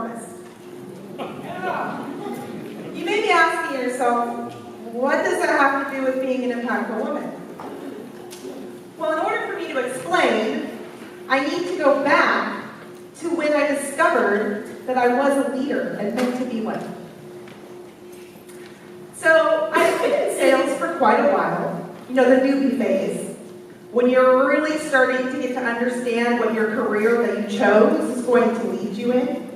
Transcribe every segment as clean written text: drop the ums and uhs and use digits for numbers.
enormous. You may be asking yourself, what does that have to do with being an impactful woman? Well, in order for me to explain, I need to go back to when I discovered that I was a leader and meant to be one. So I've been in sales for quite a while, the newbie phase, when you're really starting to get to understand what your career that you chose is going to lead you in.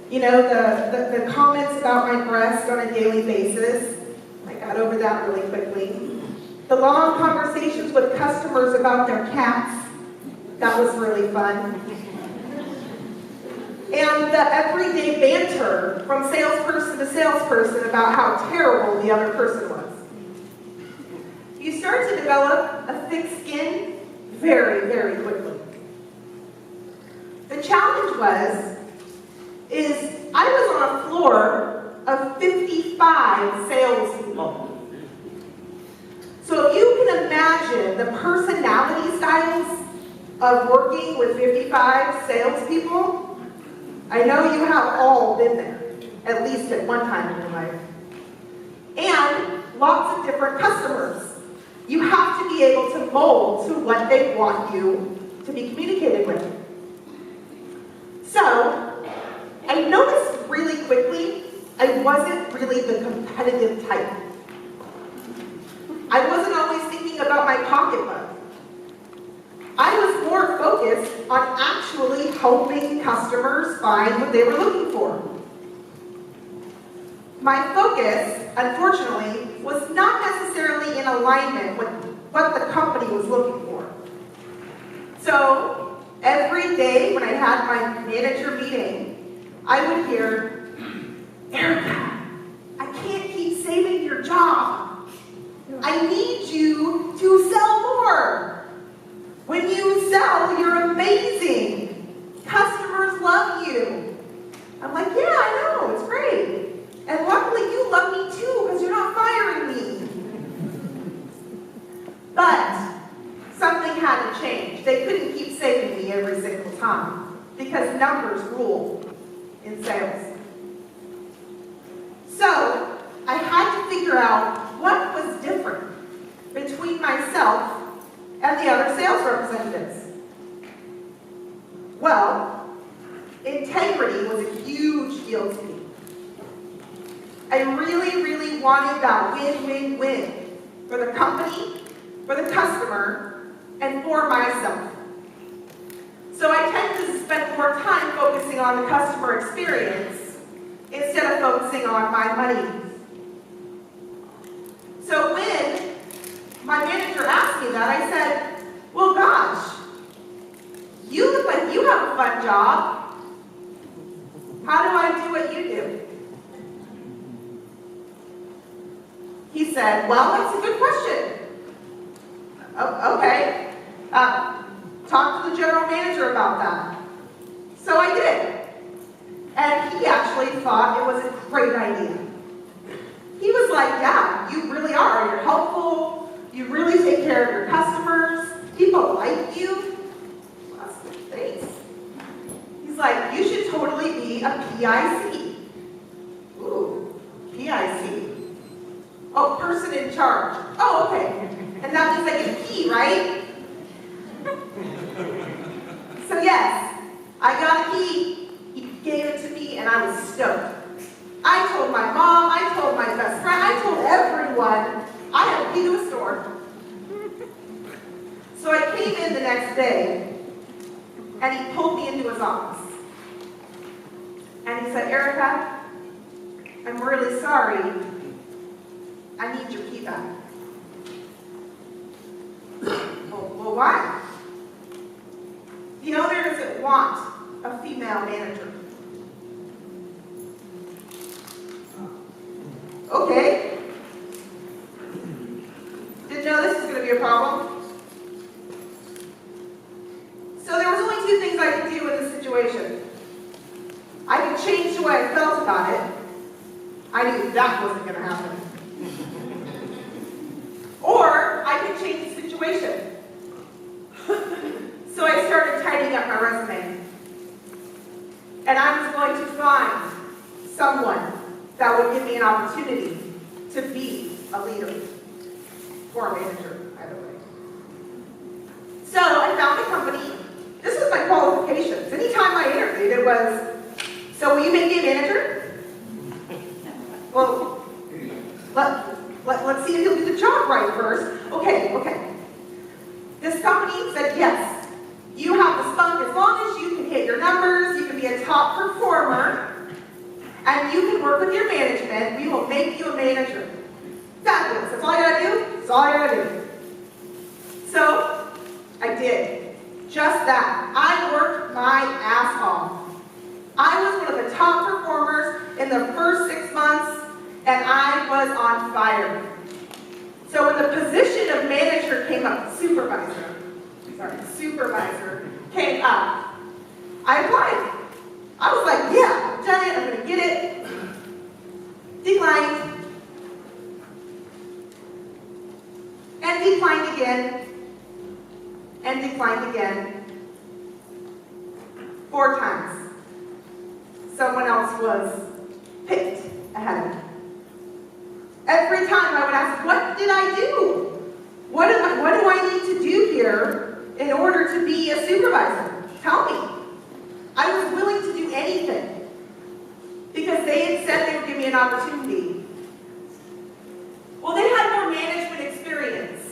The comments about my breast on a daily basis, I got over that really quickly. The long conversations with customers about their cats, that was really fun. And the everyday banter from salesperson to salesperson about how terrible the other person was. You start to develop a thick skin very, very quickly. The challenge is I was on a floor of 55 salespeople. So if you can imagine the personality styles of working with 55 salespeople, I know you have all been there, at least at one time in your life. And lots of different customers. You have to be able to mold to what they want you to be communicated with. So, I noticed really quickly I wasn't really the competitive type. I wasn't always thinking about my pocketbook. I was more focused on actually helping customers find what they were looking for. My focus, unfortunately, was not necessarily in alignment with what the company was looking for. So, every day when I had my manager meeting, I would hear, Erika, I can't keep saving your job. I need you to sell more. When you sell, you're amazing. Customers love you. I'm like, yeah, I know, it's great. And luckily you love me too, because you're not firing me. But something had to change. They couldn't keep saving me every single time, because numbers rule in sales. So I had to figure out what was different between myself and the other sales representatives. Well, integrity was a huge deal to me. I really, really wanted that win-win-win for the company, for the customer, and for myself. So I tend to spend more time focusing on the customer experience instead of focusing on my money. So when my manager asked me that, I said, well, gosh, you look like you have a fun job. How do I do what you do? He said, well, that's a good question. Oh, okay. Talk to the general manager about that. So I did. And he actually thought it was a great idea. He was like, yeah, you really are. You're helpful. You really take care of your customers. People like you. Thanks. He's like, you should totally be a PIC. Ooh, PIC. Oh, person in charge. Oh, okay. And that means I get a key, right? So yes, I got a key. He gave it to me and I was stoked. I told my mom, I told my best friend, I told everyone I had a key to a store. So I came in the next day and he pulled me into his office. And he said, Erika, I'm really sorry. I need your key back. Well, why? The owner doesn't want a female manager. Okay. Didn't know this was going to be a problem. So there was only two things I could do in this situation. I could change the way I felt about it. I knew that wasn't going to happen. Or I could change the situation. So I started tidying up my resume. And I was going to find someone that would give me an opportunity to be a leader or a manager, either way. So I found a company. This was my qualifications. Anytime I interviewed, it was, so will you make me a manager? Well, let's see if you'll do the job right first. Okay. This company said, yes, you have the spunk. As long as you can hit your numbers, you can be a top performer, and you can work with your management, we will make you a manager. Fabulous. That's all I gotta do? That's all I gotta do. So, I did. Just that. I worked my ass off. I was one of the top performers in the first 6 months, and I was on fire. So when the position of manager came up, supervisor came up, I applied. I was like, yeah, I've done it, I'm gonna get it. Declined. And declined again. And declined again. 4 times. Someone else was picked ahead of me. Every time I would ask, what did I do? What do I need to do here in order to be a supervisor? Tell me. I was willing to do anything because they had said they would give me an opportunity. Well, they had more management experience.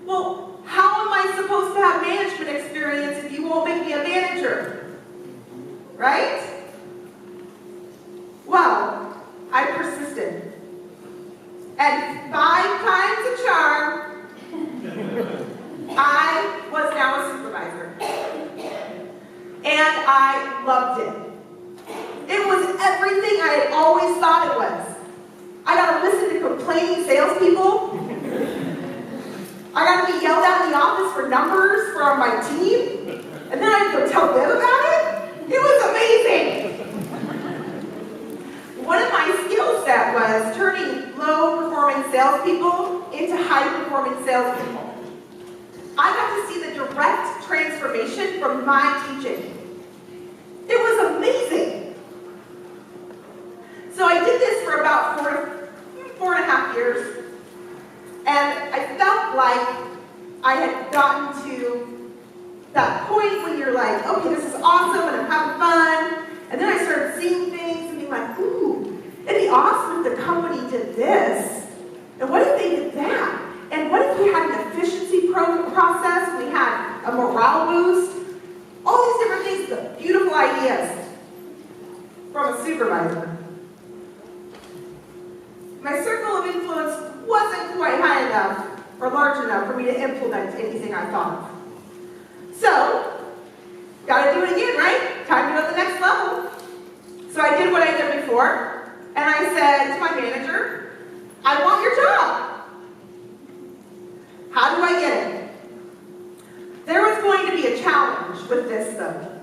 Well, how am I supposed to have management experience if you won't make me a manager? Right? Well, I persisted. And 5 times a charm, I was now a supervisor. And I loved it. It was everything I had always thought it was. I got to listen to complaining salespeople. I got to be yelled at in the office for numbers from my team. And then I had to go tell them about it. It was amazing. One of my skill set was turning low-performing salespeople into high-performing salespeople. I got to see the direct transformation from my teaching. It was amazing. So I did this for about 4.5 years, and I felt like I had gotten to that point when you're like, okay, this is awesome, and I'm having fun. And then I started seeing things and being like, ooh, it'd be awesome if the company did this. And what if they did that? And what if we had an efficiency process and we had a morale boost? All these different things, the beautiful ideas from a supervisor. My circle of influence wasn't quite high enough or large enough for me to implement anything I thought of. So, gotta do it again, right? Time to go to the next level. So I did what I did before, and I said to my manager, I want your job. How do I get it? There was going to be a challenge with this, though.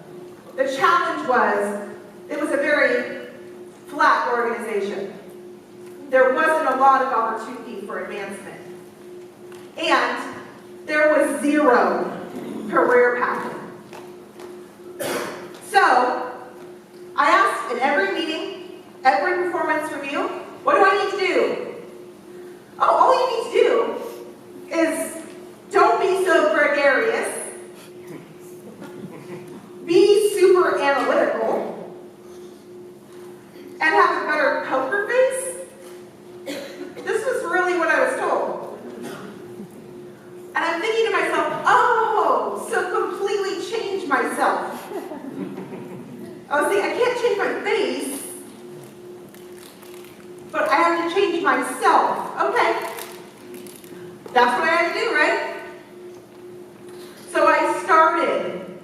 The challenge was, it was a very flat organization. There wasn't a lot of opportunity for advancement. And there was 0 career pathing. So, I asked in every meeting, every performance review, what do I need to do? Oh, all you need to do is don't be so gregarious, be super analytical, and have a better poker face. This was really what I was told. And I'm thinking to myself, oh, so completely change myself. I was thinking, I can't change my face, but I have to change myself. Okay. That's what I had to do, right? So I started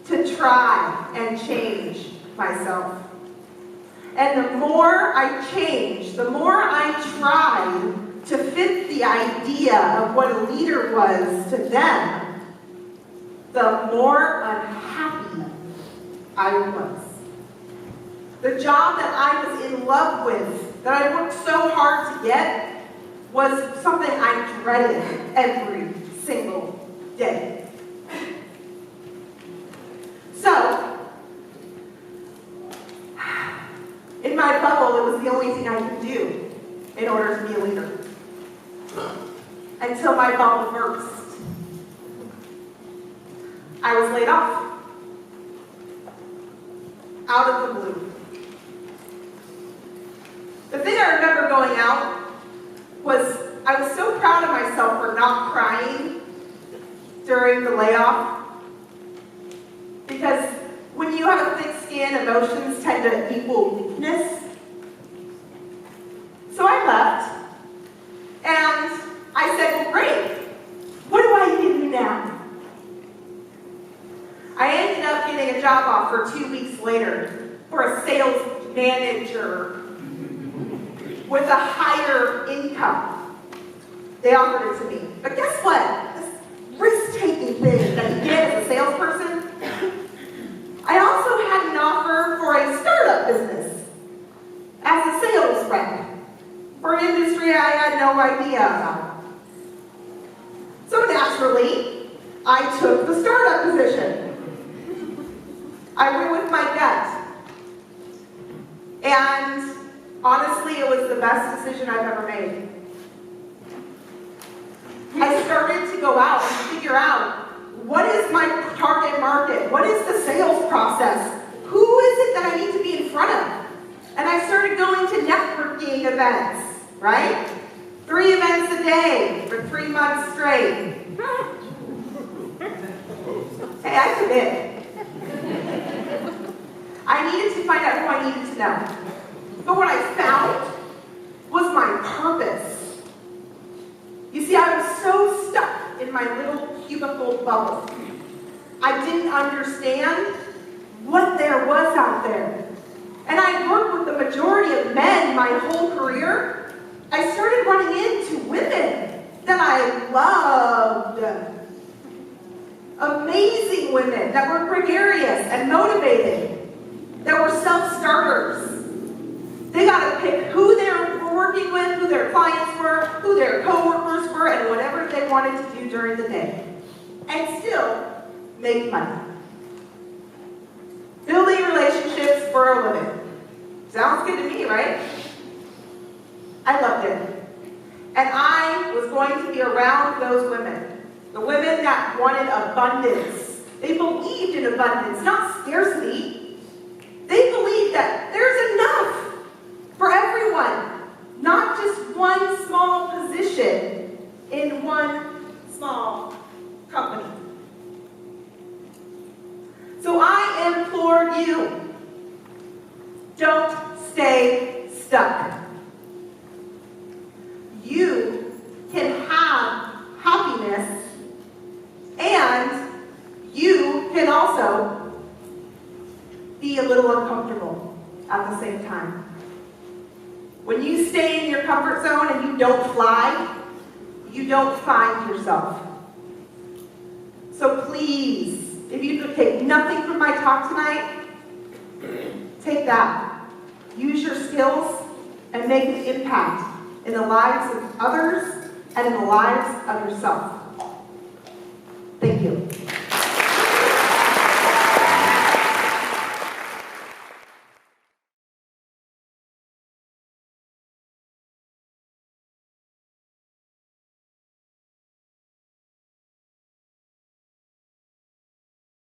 to try and change myself. And the more I changed, the more I tried to fit the idea of what a leader was to them, the more unhappy I was. The job that I was in love with, that I worked so hard to get, was something I dreaded every single day. So, my bubble, it was the only thing I could do in order to be a leader. Until my bubble burst. I was laid off. Out of the blue. The thing I remember going out was I was so proud of myself for not crying during the layoff. Because when you have a thick skin, emotions tend to equal weakness. So I left, and I said, well, great. What do I do now? I ended up getting a job offer 2 weeks later for a sales manager with a higher income. They offered it to me. But guess what? This risk-taking thing that you get as a salesperson, I also had an offer for a startup business as a sales rep for an industry I had no idea about. So naturally, I took the startup position. I went with my gut. And honestly, it was the best decision I've ever made. I started to go out and figure out, what is my target market? What is the sales process? Who is it that I need to be in front of? And I started going to networking events, right? 3 events a day for 3 months straight. Hey, I commit. I needed to find out who I needed to know. But what I found was my purpose. You see, I was so stuck in my little cubicle bubble. I didn't understand what there was out there. And I worked with the majority of men my whole career. I started running into women that I loved. Amazing women that were gregarious and motivated, that were self-starters. They got to pick who they were working with, who their clients were, who their coworkers were, and whatever they wanted to do during the day. And still make money. Building relationships for a living. Sounds good to me, right? I loved it. And I was going to be around those women. The women that wanted abundance. They believed in abundance, not scarcity. They believed that there's enough for everyone, not just one small position in one small company. So I implore you, don't stay stuck. You can have happiness, and you can also be a little uncomfortable at the same time. When you stay in your comfort zone and you don't fly, you don't find yourself. So please, if you could take nothing from my talk tonight, take that. Use your skills and make an impact in the lives of others and in the lives of yourself.